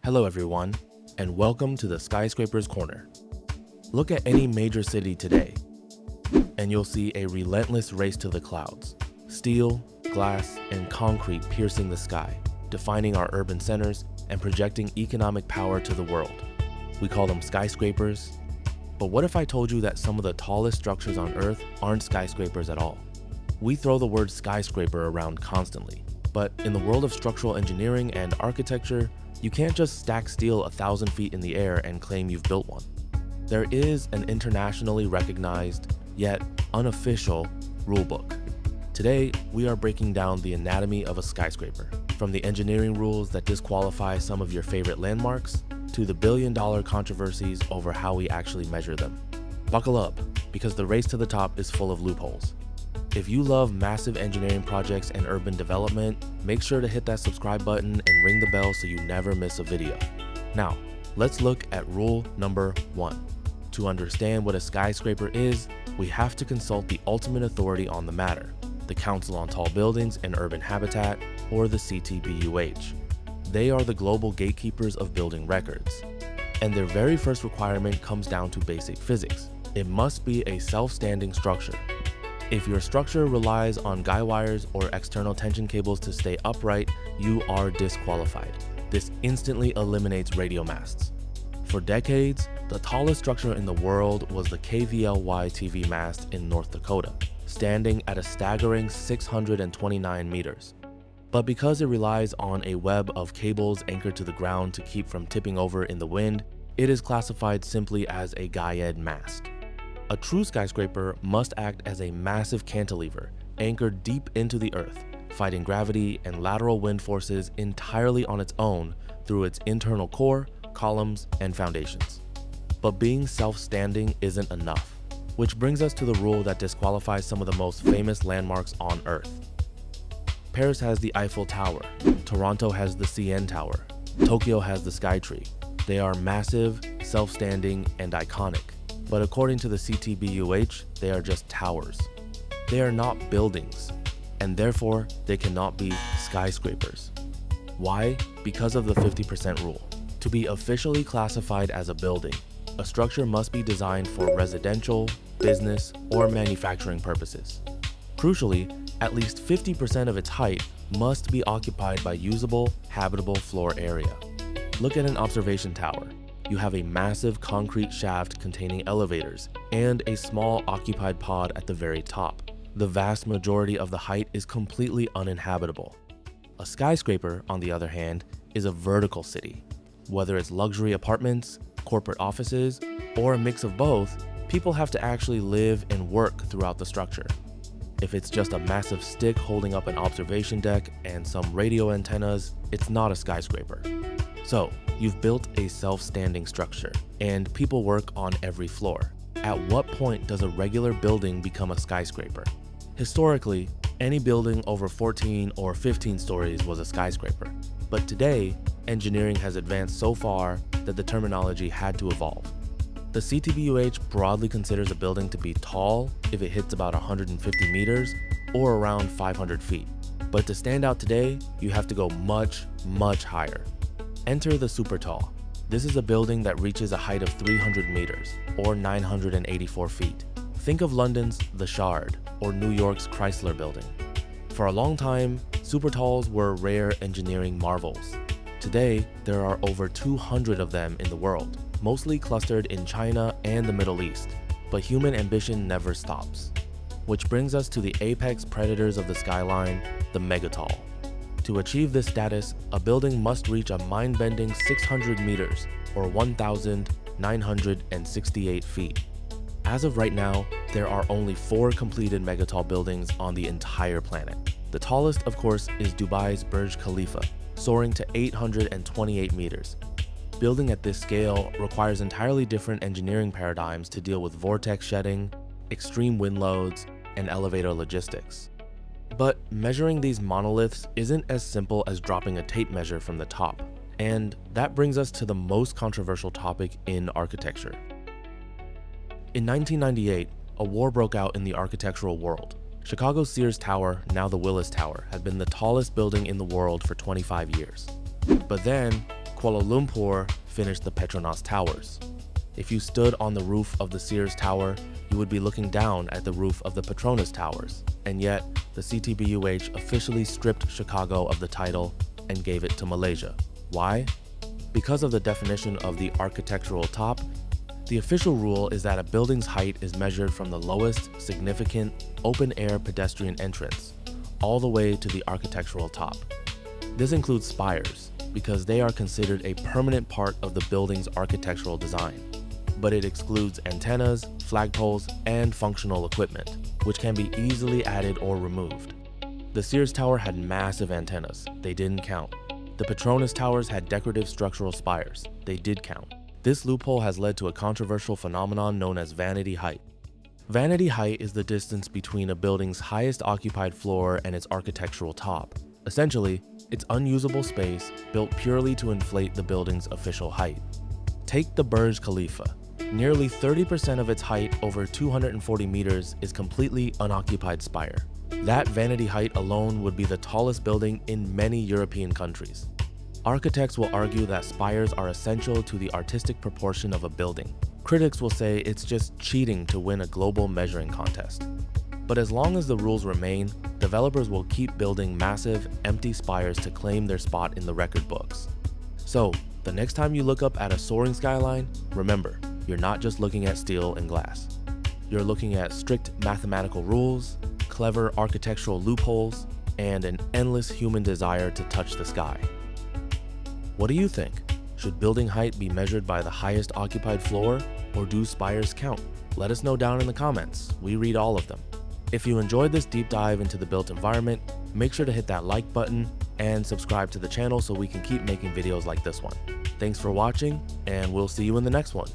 Hello everyone, and welcome to the Skyscrapers Corner. Look at any major city today, and you'll see a relentless race to the clouds. Steel, glass, and concrete piercing the sky, defining our urban centers and projecting economic power to the world. We call them skyscrapers. But what if I told you that some of the tallest structures on Earth aren't skyscrapers at all? We throw the word skyscraper around constantly, but in the world of structural engineering and architecture, you can't just stack steel 1,000 feet in the air and claim you've built one. There is an internationally recognized, yet unofficial, rulebook. Today, we are breaking down the anatomy of a skyscraper, from the engineering rules that disqualify some of your favorite landmarks, to the billion-dollar controversies over how we actually measure them. Buckle up, because the race to the top is full of loopholes. If you love massive engineering projects and urban development, make sure to hit that subscribe button and ring the bell so you never miss a video. Now, let's look at rule number 1. To understand what a skyscraper is, we have to consult the ultimate authority on the matter, the Council on Tall Buildings and Urban Habitat, or the CTBUH. They are the global gatekeepers of building records. And their very first requirement comes down to basic physics. It must be a self-standing structure. If your structure relies on guy wires or external tension cables to stay upright, you are disqualified. This instantly eliminates radio masts. For decades, the tallest structure in the world was the KVLY TV mast in North Dakota, standing at a staggering 629 meters. But because it relies on a web of cables anchored to the ground to keep from tipping over in the wind, it is classified simply as a guy-ed mast. A true skyscraper must act as a massive cantilever anchored deep into the earth, fighting gravity and lateral wind forces entirely on its own through its internal core, columns, and foundations. But being self-standing isn't enough, which brings us to the rule that disqualifies some of the most famous landmarks on Earth. Paris has the Eiffel Tower, Toronto has the CN Tower, Tokyo has the Skytree. They are massive, self-standing, and iconic. But according to the CTBUH, they are just towers. They are not buildings, and therefore they cannot be skyscrapers. Why? Because of the 50% rule. To be officially classified as a building, a structure must be designed for residential, business, or manufacturing purposes. Crucially, at least 50% of its height must be occupied by usable, habitable floor area. Look at an observation tower. You have a massive concrete shaft containing elevators and a small occupied pod at the very top. The vast majority of the height is completely uninhabitable. A skyscraper, on the other hand, is a vertical city. Whether it's luxury apartments, corporate offices, or a mix of both, people have to actually live and work throughout the structure. If it's just a massive stick holding up an observation deck and some radio antennas, it's not a skyscraper. So, you've built a self-standing structure, and people work on every floor. At what point does a regular building become a skyscraper? Historically, any building over 14 or 15 stories was a skyscraper. But today, engineering has advanced so far that the terminology had to evolve. The CTBUH broadly considers a building to be tall if it hits about 150 meters or around 500 feet. But to stand out today, you have to go much, much higher. Enter the super tall. This is a building that reaches a height of 300 meters, or 984 feet. Think of London's The Shard, or New York's Chrysler Building. For a long time, super talls were rare engineering marvels. Today, there are over 200 of them in the world, mostly clustered in China and the Middle East. But human ambition never stops. Which brings us to the apex predators of the skyline, the megatall. To achieve this status, a building must reach a mind-bending 600 meters, or 1,968 feet. As of right now, there are only 4 completed megatall buildings on the entire planet. The tallest, of course, is Dubai's Burj Khalifa, soaring to 828 meters. Building at this scale requires entirely different engineering paradigms to deal with vortex shedding, extreme wind loads, and elevator logistics. But measuring these monoliths isn't as simple as dropping a tape measure from the top, and that brings us to the most controversial topic in architecture. In 1998, a war broke out in the architectural world. Chicago's Sears Tower, now the Willis Tower, had been the tallest building in the world for 25 years. But then, Kuala Lumpur finished the Petronas Towers. If you stood on the roof of the Sears Tower, you would be looking down at the roof of the Petronas Towers, and yet the CTBUH officially stripped Chicago of the title and gave it to Malaysia. Why? Because of the definition of the architectural top. The official rule is that a building's height is measured from the lowest significant open-air pedestrian entrance all the way to the architectural top. This includes spires, because they are considered a permanent part of the building's architectural design. But it excludes antennas, flagpoles, and functional equipment, which can be easily added or removed. The Sears Tower had massive antennas. They didn't count. The Petronas Towers had decorative structural spires. They did count. This loophole has led to a controversial phenomenon known as vanity height. Vanity height is the distance between a building's highest occupied floor and its architectural top. Essentially, it's unusable space built purely to inflate the building's official height. Take the Burj Khalifa. Nearly 30% of its height, over 240 meters, is completely unoccupied spire. That vanity height alone would be the tallest building in many European countries. Architects will argue that spires are essential to the artistic proportion of a building. Critics will say it's just cheating to win a global measuring contest. But as long as the rules remain, developers will keep building massive, empty spires to claim their spot in the record books. So, the next time you look up at a soaring skyline, remember, you're not just looking at steel and glass. You're looking at strict mathematical rules, clever architectural loopholes, and an endless human desire to touch the sky. What do you think? Should building height be measured by the highest occupied floor, or do spires count? Let us know down in the comments. We read all of them. If you enjoyed this deep dive into the built environment, make sure to hit that like button and subscribe to the channel so we can keep making videos like this one. Thanks for watching, and we'll see you in the next one.